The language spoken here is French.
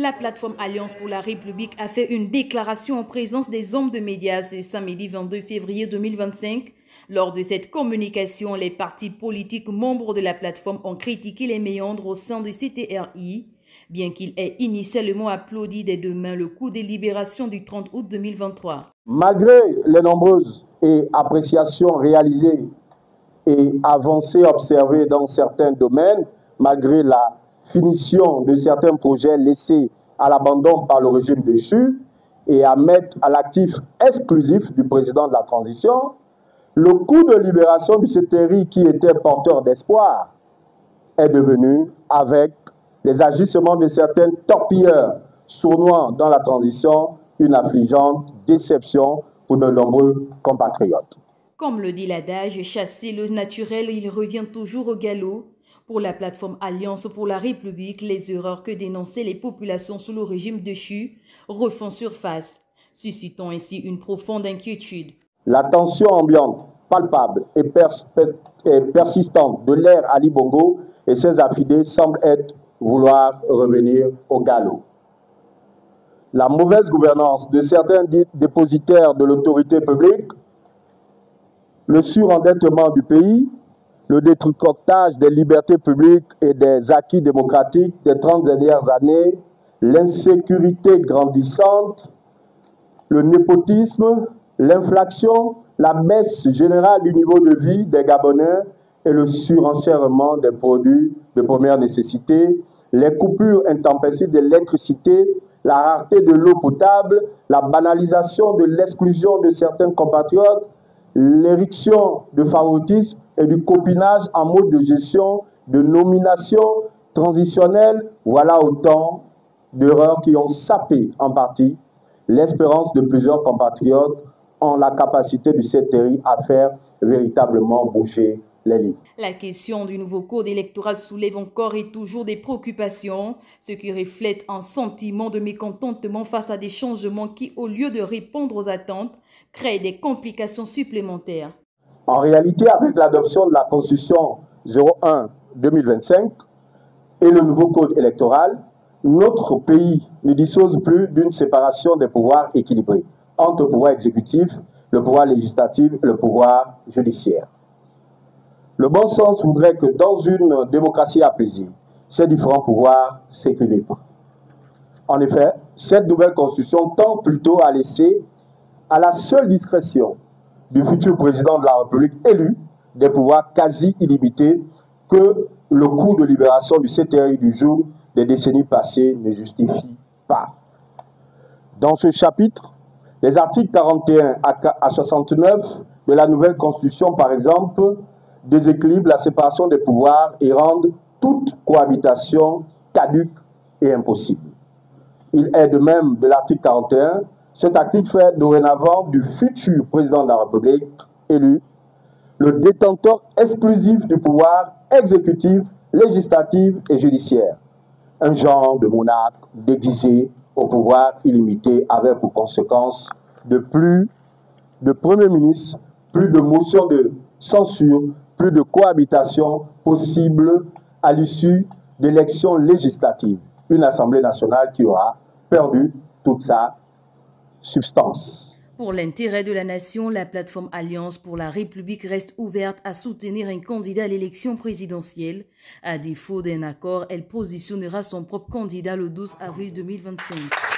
La plateforme Alliance pour la République a fait une déclaration en présence des hommes de médias ce samedi 22 février 2025. Lors de cette communication, les partis politiques membres de la plateforme ont critiqué les méandres au sein du CTRI, bien qu'il ait initialement applaudi dès demain le coup de libération du 30 août 2023. Malgré les nombreuses appréciations réalisées et avancées observées dans certains domaines, malgré la finition de certains projets laissés à l'abandon par le régime déchu et à mettre à l'actif exclusif du président de la transition, le coup de libération du CTRI qui était porteur d'espoir est devenu, avec les agissements de certains torpilleurs sournois dans la transition, une affligeante déception pour de nombreux compatriotes. Comme le dit l'adage, chasser le naturel, il revient toujours au galop. Pour la plateforme Alliance pour la République, les erreurs que dénonçaient les populations sous le régime déchu refont surface, suscitant ainsi une profonde inquiétude. La tension ambiante, palpable et persistante de l'ère Ali Bongo et ses affidés semble être vouloir revenir au galop. La mauvaise gouvernance de certains dépositaires de l'autorité publique, le surendettement du pays, le détricotage des libertés publiques et des acquis démocratiques des 30 dernières années, l'insécurité grandissante, le népotisme, l'inflation, la baisse générale du niveau de vie des Gabonais et le surenchèrement des produits de première nécessité, les coupures intempestives de l'électricité, la rareté de l'eau potable, la banalisation de l'exclusion de certains compatriotes, l'ériction de favoritisme et du copinage en mode de gestion, de nomination transitionnelle, voilà autant d'erreurs qui ont sapé en partie l'espérance de plusieurs compatriotes en la capacité du CTRI à faire véritablement bouger les lignes. La question du nouveau code électoral soulève encore et toujours des préoccupations, ce qui reflète un sentiment de mécontentement face à des changements qui, au lieu de répondre aux attentes, créent des complications supplémentaires. En réalité, avec l'adoption de la Constitution 01-2025 et le nouveau code électoral, notre pays ne dispose plus d'une séparation des pouvoirs équilibrés entre le pouvoir exécutif, le pouvoir législatif et le pouvoir judiciaire. Le bon sens voudrait que dans une démocratie apaisée, ces différents pouvoirs s'équilibrent. En effet, cette nouvelle Constitution tend plutôt à laisser à la seule discrétion du futur président de la République élu des pouvoirs quasi illimités que le coup de libération du CTRI du jour des décennies passées ne justifie pas. Dans ce chapitre, les articles 41 à 69 de la nouvelle Constitution, par exemple, déséquilibrent la séparation des pouvoirs et rendent toute cohabitation caduque et impossible. Il est de même de l'article 41. Cet article fait dorénavant du futur président de la République élu le détenteur exclusif du pouvoir exécutif, législatif et judiciaire. Un genre de monarque déguisé au pouvoir illimité avec pour conséquence plus de Premier ministre, plus de motions de censure, plus de cohabitation possible à l'issue d'élections législatives. Une Assemblée nationale qui aura perdu toute sa substance. Pour l'intérêt de la nation, la plateforme Alliance pour la République reste ouverte à soutenir un candidat à l'élection présidentielle. À défaut d'un accord, elle positionnera son propre candidat le 12 avril 2025.